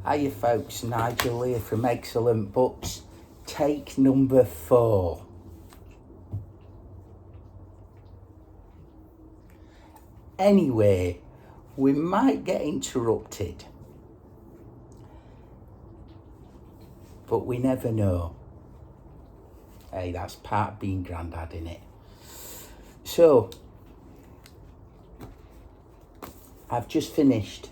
Hiya folks, Nigel here from Excellent Books, take number 4. Anyway, we might get interrupted, but we never know. Hey, that's part of being grandad, innit? So, I've just finished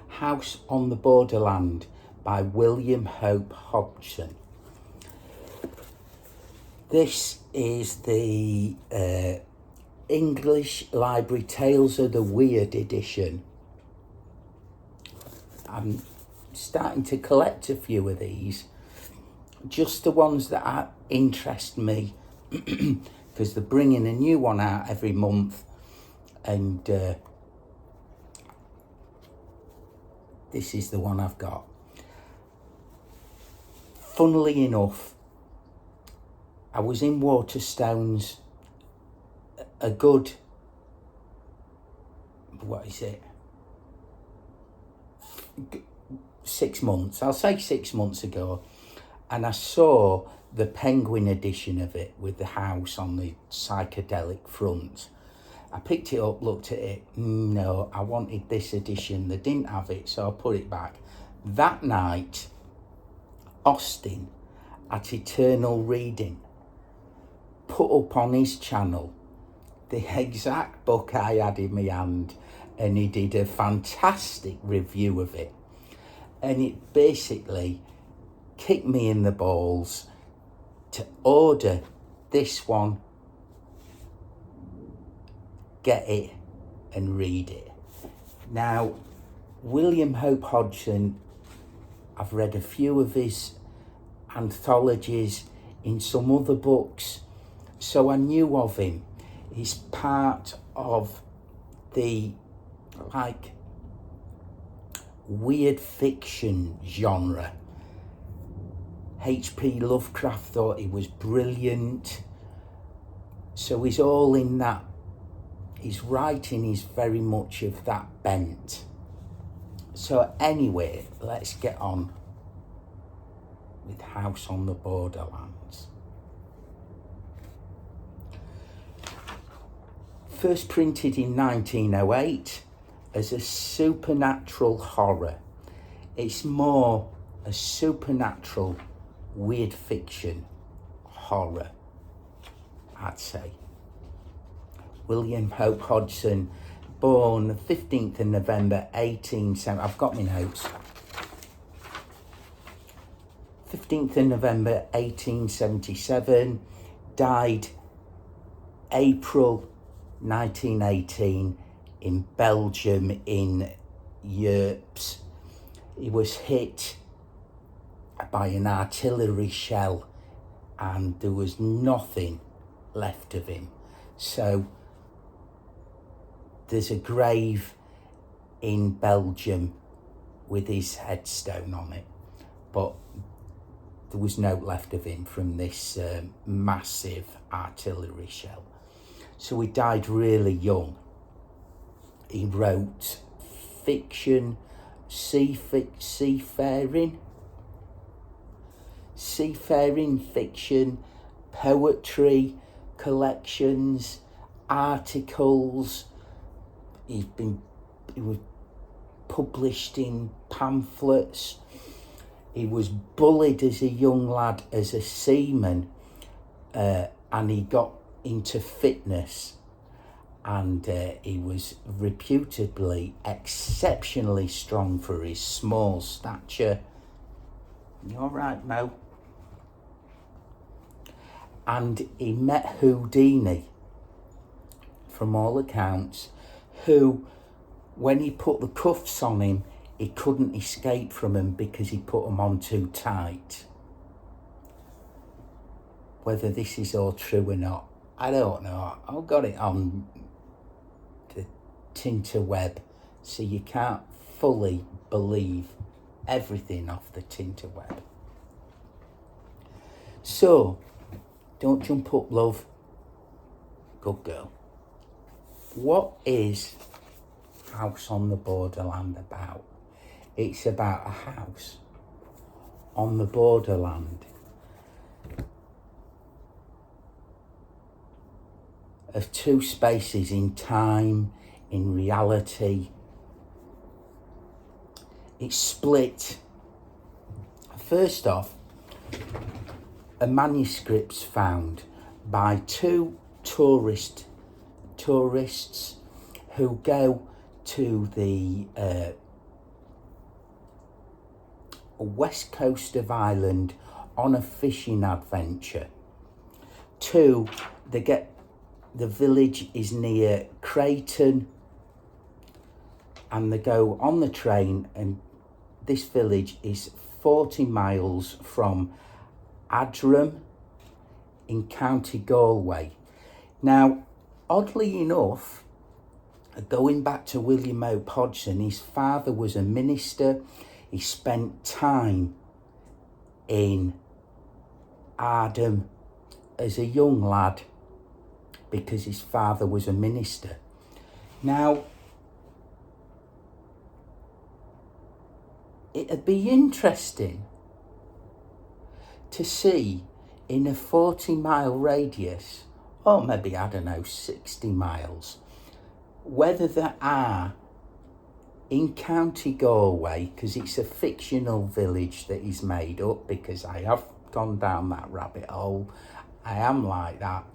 House on the Borderland by William Hope Hodgson. This is the English Library Tales of the Weird edition. I'm starting to collect a few of these, just the ones that interest me, because they're bringing a new one out every month, and this is the one I've got. Funnily enough, I was in Waterstones a good, 6 months, I'll say 6 months ago, and I saw the Penguin edition of it with the house on the psychedelic front. I picked it up, looked at it, no, I wanted this edition, they didn't have it, so I put it back. That night, Austin at Eternal Reading put up on his channel the exact book I had in my hand, and he did a fantastic review of it, and it basically kicked me in the balls to order this one, get it and read it. Now, William Hope Hodgson, I've read a few of his anthologies in some other books, so I knew of him. He's part of the weird fiction genre. H.P. Lovecraft thought he was brilliant, so he's all in that. His writing is very much of that bent. So anyway, let's get on with House on the Borderlands. First printed in 1908 as a supernatural horror. It's more a supernatural weird fiction horror, I'd say. William Hope Hodgson, born 15th of November 1870. I've got my notes. 15th of November 1877, died April 1918 in Belgium in Yerps. He was hit by an artillery shell and there was nothing left of him. So there's a grave in Belgium with his headstone on it, but there was no left of him from this massive artillery shell. So he died really young. He wrote fiction, seafaring fiction, poetry, collections, articles. He was published in pamphlets. He was bullied as a young lad as a seaman, and he got into fitness, and he was reputably exceptionally strong for his small stature. You all right, Mo? And he met Houdini, from all accounts, who, when he put the cuffs on him, he couldn't escape from him because he put them on too tight. Whether this is all true or not, I don't know. I've got it on the Tinterweb, so you can't fully believe everything off the Tinterweb. So, don't jump up, love. Good girl. What is House on the Borderland about? It's about a house on the borderland of two spaces in time, in reality. It's split. First off, a manuscript's found by two tourists who go to the west coast of Ireland on a fishing adventure. The village is near Creighton, and they go on the train, and this village is 40 miles from Adram in County Galway. Now, oddly enough, going back to William Hope Hodgson, his father was a minister. He spent time in Ardham as a young lad because his father was a minister. Now, it'd be interesting to see in a 40-mile radius, or maybe, 60 miles, whether there are in County Galway, because it's a fictional village that is made up, because I have gone down that rabbit hole, I am like that,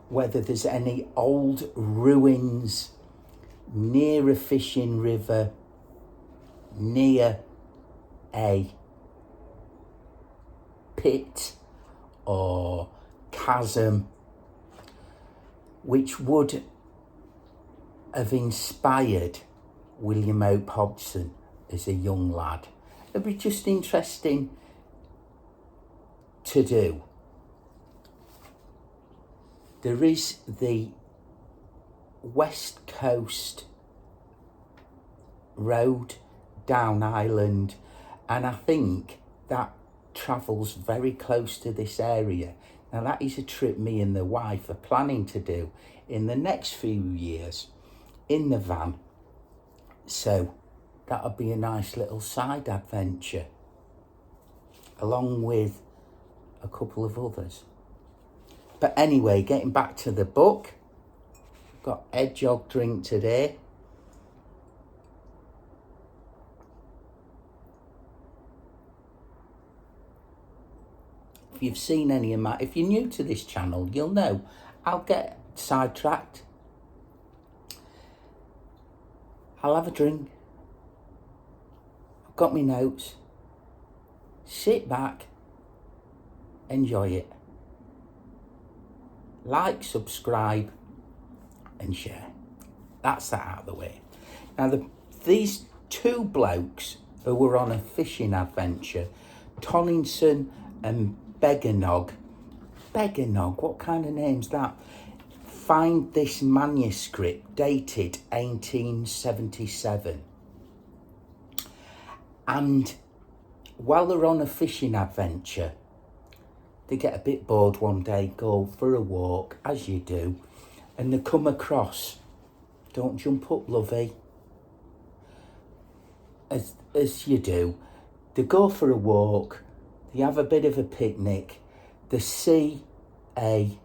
whether there's any old ruins near a fishing river, near a pit or chasm, which would have inspired William Hope Hodgson as a young lad. It'd be just interesting to do. There is the West Coast Road down Ireland, and I think that travels very close to this area. Now, that is a trip me and the wife are planning to do in the next few years in the van. So that'll be a nice little side adventure, along with a couple of others. But anyway, getting back to the book, got Hedgehog drink today. If you've seen any of my, if you're new to this channel, you'll know I'll get sidetracked. I'll have a drink. I've got my notes. Sit back, enjoy it. Like, subscribe, and share. That's that out of the way. Now, these two blokes who were on a fishing adventure, Tonninson and Beganog, what kind of name's that? Find this manuscript dated 1877. And while they're on a fishing adventure, they get a bit bored one day, go for a walk, as you do, and they come across, don't jump up, lovey, as you do, they go for a walk, they have a bit of a picnic, they see a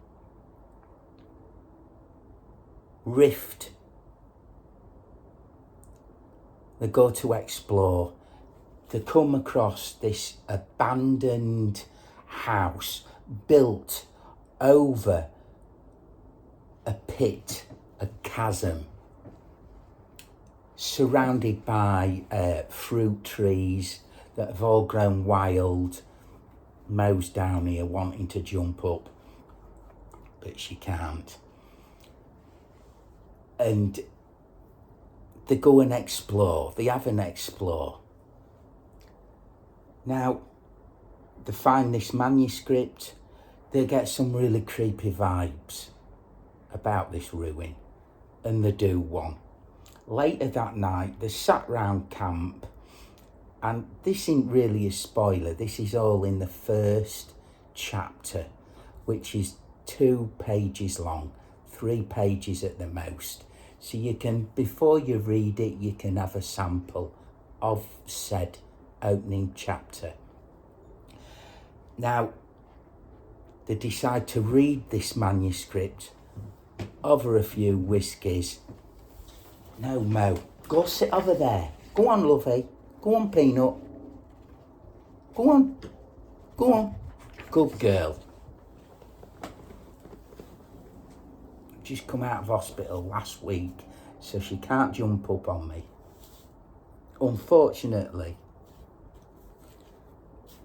rift, they go to explore, they come across this abandoned house built over a pit, a chasm, surrounded by fruit trees that have all grown wild. Mo's down here wanting to jump up, but she can't. And they go and explore, they have an explore. Now, they find this manuscript, they get some really creepy vibes about this ruin, and they do one. Later that night, they sat round camp, and this isn't really a spoiler, this is all in the first chapter, which is 2 pages long, 3 pages at the most. So you can, before you read it, you can have a sample of said opening chapter. Now, they decide to read this manuscript over a few whiskies. No, Mo, go sit over there. Go on, lovey. Go on, Peanut. Go on. Go on. Good girl. Just come out of hospital last week, so she can't jump up on me. Unfortunately.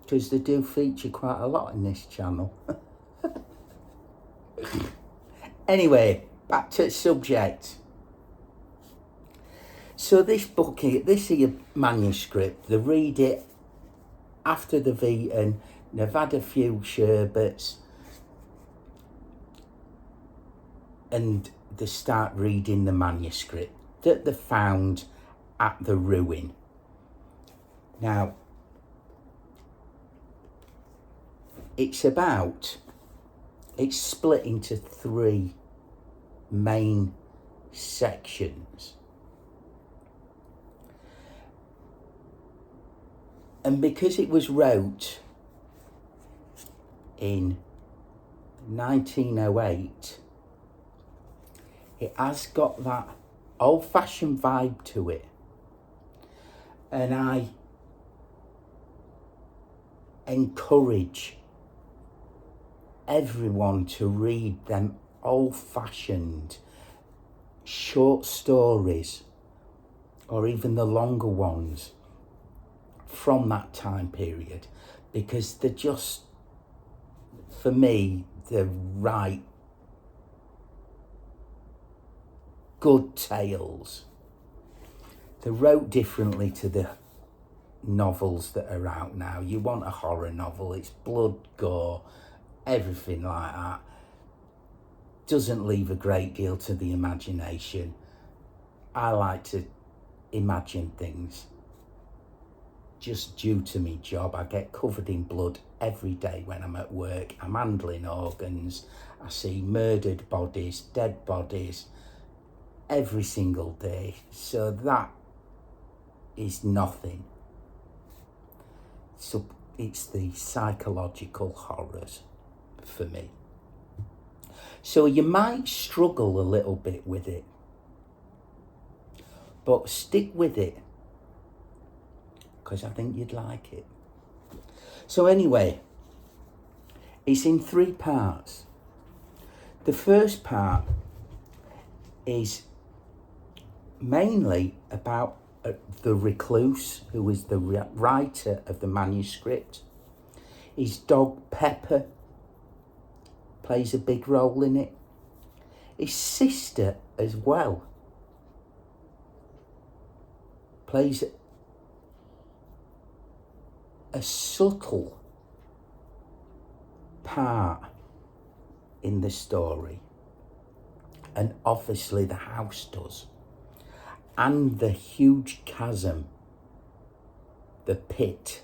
Because they do feature quite a lot in this channel. Anyway, back to the subject. So this book, this is a manuscript. They read it after they've eaten, they've had a few sherbets, and they start reading the manuscript that they found at the ruin. Now, it's split into 3 main sections. And because it was wrote in 1908, it has got that old-fashioned vibe to it. And I encourage everyone to read them old-fashioned short stories, or even the longer ones from that time period, because they're just, for me, they're right good tales. They're wrote differently to the novels that are out now. You want a horror novel, it's blood, gore, everything like that. Doesn't leave a great deal to the imagination. I like to imagine things. Just due to my job, I get covered in blood every day when I'm at work. I'm handling organs. I see murdered bodies, dead bodies, every single day. So that is nothing. So it's the psychological horrors for me. So you might struggle a little bit with it, but stick with it, because I think you'd like it. So anyway, it's in 3 parts. The first part is mainly about the recluse, who is the writer of the manuscript. His dog Pepper plays a big role in it. His sister as well plays a subtle part in the story, and obviously the house does, and the huge chasm, the pit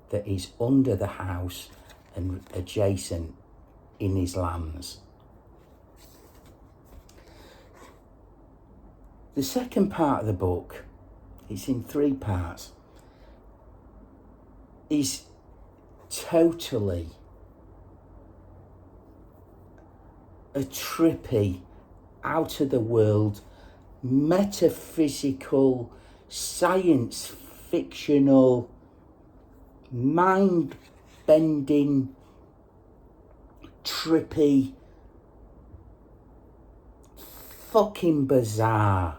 that is under the house and adjacent in his lands. The second part of the book, it's in 3 parts, is totally a trippy, out of the world, metaphysical, science fictional, mind bending, trippy, fucking bizarre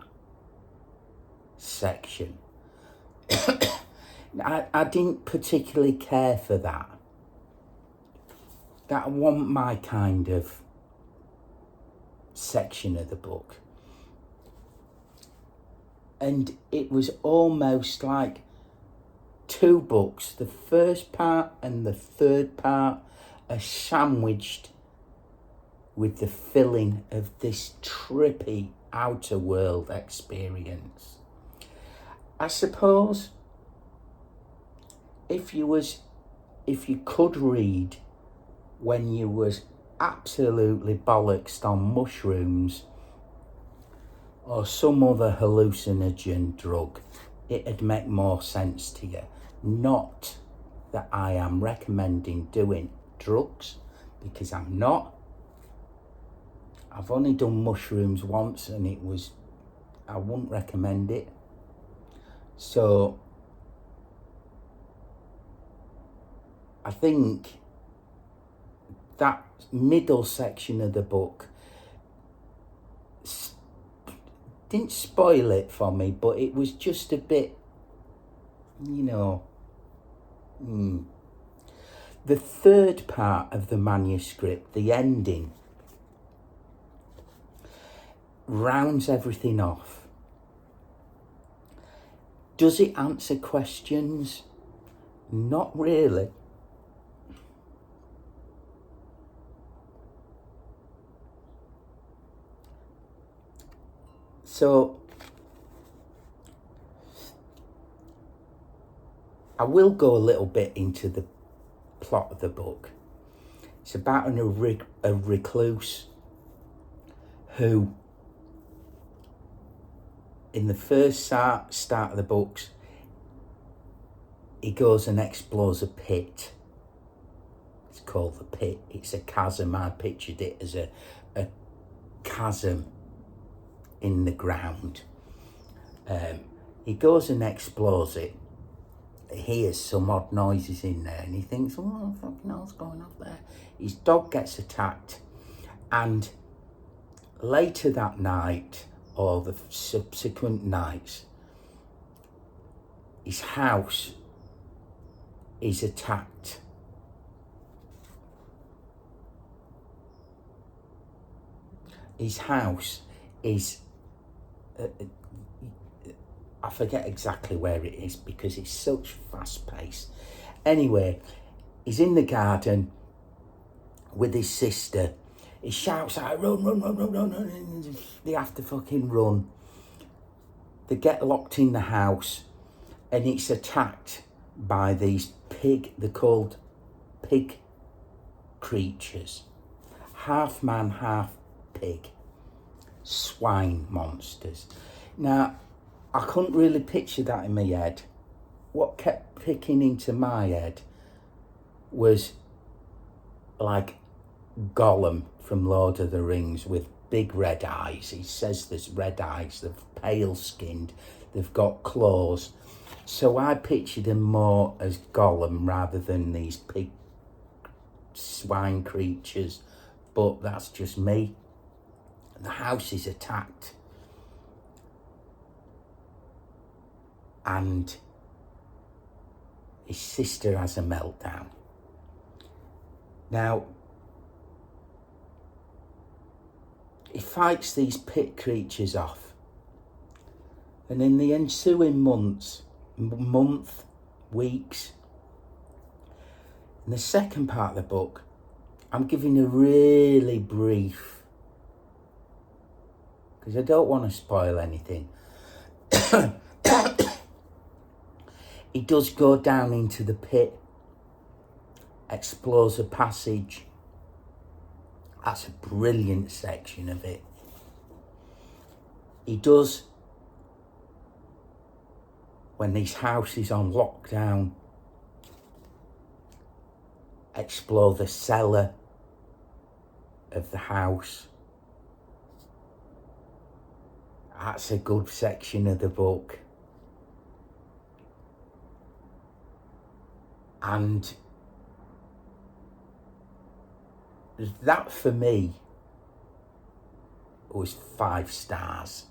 section. I didn't particularly care for that. That wasn't my kind of section of the book. And it was almost like 2 books. The first part and the third part are sandwiched with the filling of this trippy outer world experience. I suppose if you could read when you was absolutely bollocksed on mushrooms or some other hallucinogen drug, it'd make more sense to you. Not that I am recommending doing drugs, because I'm not. I've only done mushrooms once and I wouldn't recommend it. So I think that middle section of the book didn't spoil it for me, but it was just a bit, The third part of the manuscript, the ending, rounds everything off. Does it answer questions? Not really. So I will go a little bit into the plot of the book. It's about a recluse who, in the first start of the books, he goes and explores a pit. It's called the pit. It's a chasm. I pictured it as a chasm in the ground. He goes and explores it. He hears some odd noises in there and he thinks, oh, fucking hell's going on there? His dog gets attacked, and later that night, or the subsequent nights, his house is attacked. His house is, I forget exactly where it is because it's such fast pace. Anyway, he's in the garden with his sister. He shouts out, run, run, run, run, run, run. They have to fucking run. They get locked in the house and it's attacked by these they're called pig creatures. Half man, half pig. Swine monsters. Now, I couldn't really picture that in my head. What kept picking into my head was like Gollum from Lord of the Rings with big red eyes. He says there's red eyes, they're pale skinned, they've got claws. So I pictured him more as Gollum rather than these pig swine creatures, but that's just me. The house is attacked and his sister has a meltdown. Now, he fights these pit creatures off, and in the ensuing weeks, in the second part of the book, I'm giving a really brief, because I don't want to spoil anything. He does go down into the pit, explores a passage. That's a brilliant section of it. He does, when his house is on lockdown, explore the cellar of the house. That's a good section of the book. And that for me was 5 stars.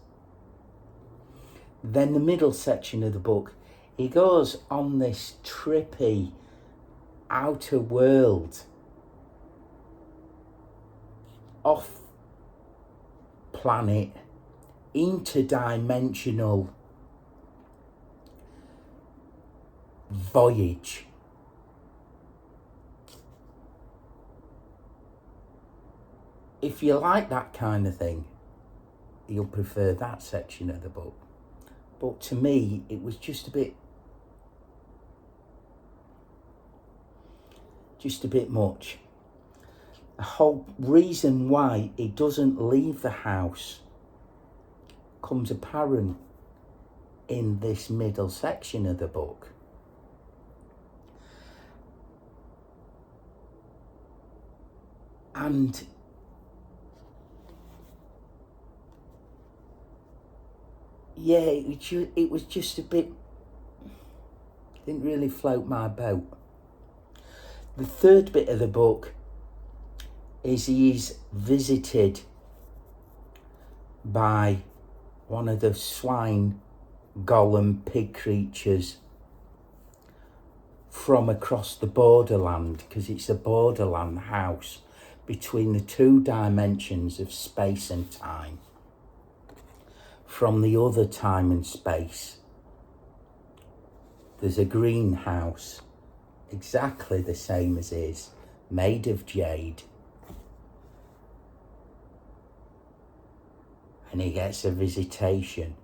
Then the middle section of the book, he goes on this trippy outer world, off planet, interdimensional voyage. If you like that kind of thing, you'll prefer that section of the book. But to me, it was just a bit much. The whole reason why he doesn't leave the house comes apparent in this middle section of the book. And yeah, it was just a bit, didn't really float my boat. The third bit of the book is he's visited by one of the swine golem pig creatures from across the borderland, because it's a borderland house between the two dimensions of space and time. From the other time and space, there's a greenhouse exactly the same as his, made of jade. And he gets a visitation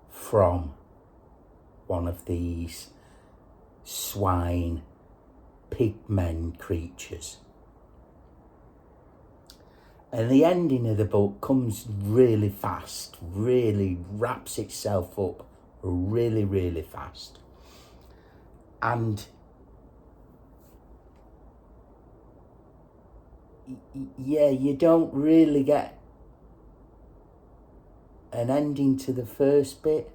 from one of these swine pigmen creatures. And the ending of the book comes really fast, really wraps itself up really, really fast. And yeah, you don't really get an ending to the first bit.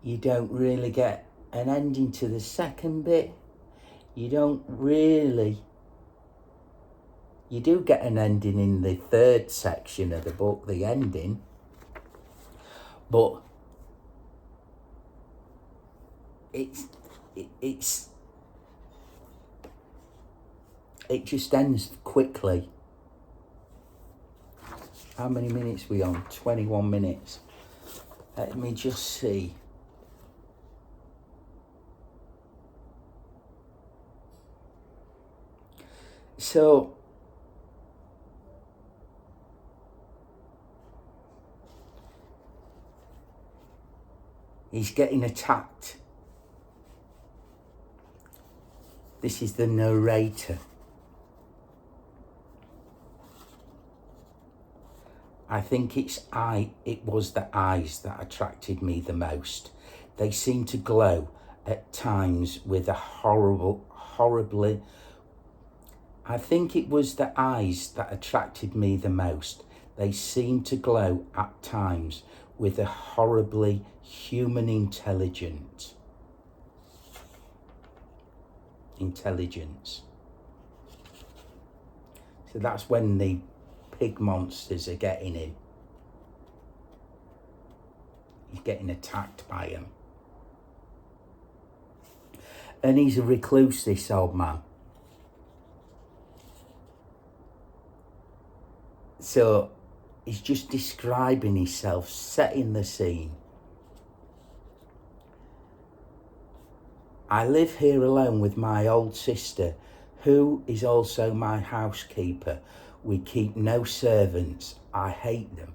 You don't really get an ending to the second bit. You do get an ending in the third section of the book, the ending. But it just ends quickly. How many minutes are we on? 21 minutes. Let me just see. So he's getting attacked. This is the narrator. I think it was the eyes that attracted me the most. They seemed to glow at times with a horribly. I think it was the eyes that attracted me the most. They seemed to glow at times with a horribly human intelligence. So that's when the pig monsters are getting in. He's getting attacked by them. And he's a recluse, this old man. So he's just describing himself, setting the scene. I live here alone with my old sister, who is also my housekeeper. We keep no servants. I hate them.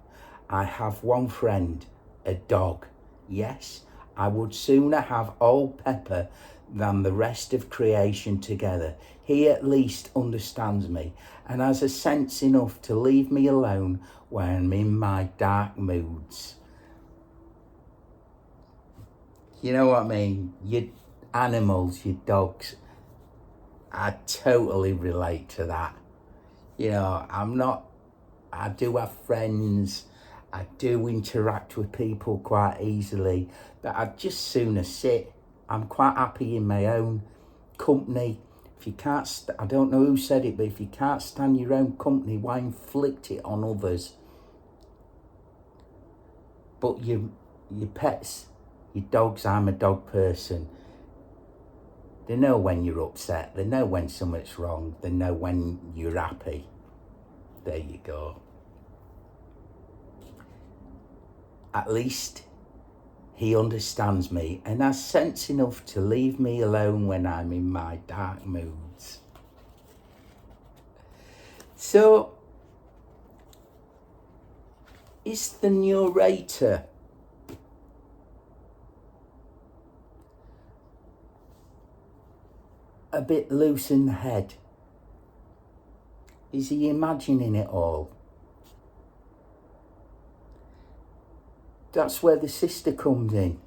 I have one friend, a dog. Yes, I would sooner have old Pepper than the rest of creation together. He at least understands me and has a sense enough to leave me alone when I'm in my dark moods. You know what I mean? Your animals, your dogs, I totally relate to that. You know, I do have friends, I do interact with people quite easily, but I'd just sooner sit. I'm quite happy in my own company. If you can't, I don't know who said it, but if you can't stand your own company, why inflict it on others? But your pets, your dogs, I'm a dog person. They know when you're upset. They know when something's wrong. They know when you're happy. There you go. At least he understands me and has sense enough to leave me alone when I'm in my dark moods. So, is the narrator a bit loose in the head? Is he imagining it all? That's where the sister comes in.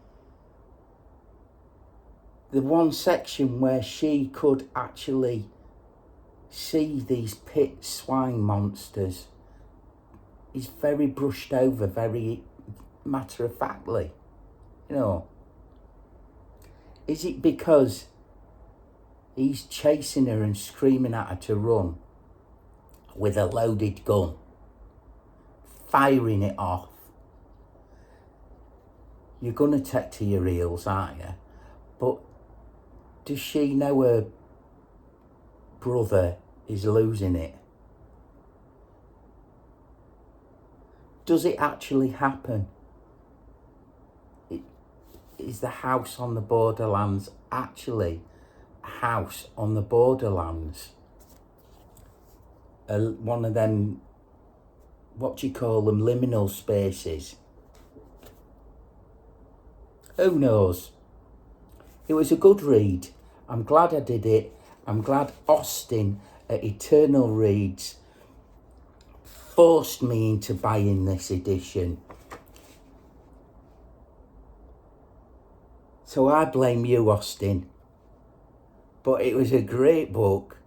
The one section where she could actually see these pit swine monsters is very brushed over, very matter-of-factly. You know, is it because he's chasing her and screaming at her to run with a loaded gun, firing it off? You're going to take to your heels, aren't you? But does she know her brother is losing it? Does it actually happen? Is the house on the Borderlands actually a house on the Borderlands? One of them, what do you call them, liminal spaces? Who knows? It was a good read. I'm glad I did it. I'm glad Austin at Eternal Reads forced me into buying this edition. So I blame you, Austin. But it was a great book.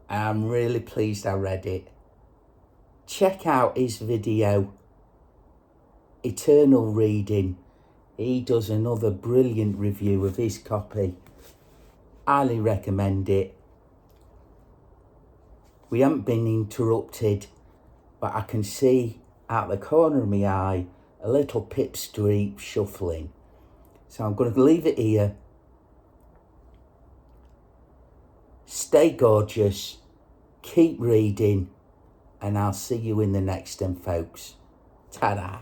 I'm really pleased I read it. Check out his video, Eternal Reading. He does another brilliant review of his copy. Highly recommend it. We haven't been interrupted, but I can see out the corner of my eye a little pipstreep shuffling. So I'm going to leave it here. Stay gorgeous, keep reading, and I'll see you in the next one, folks. Ta-da.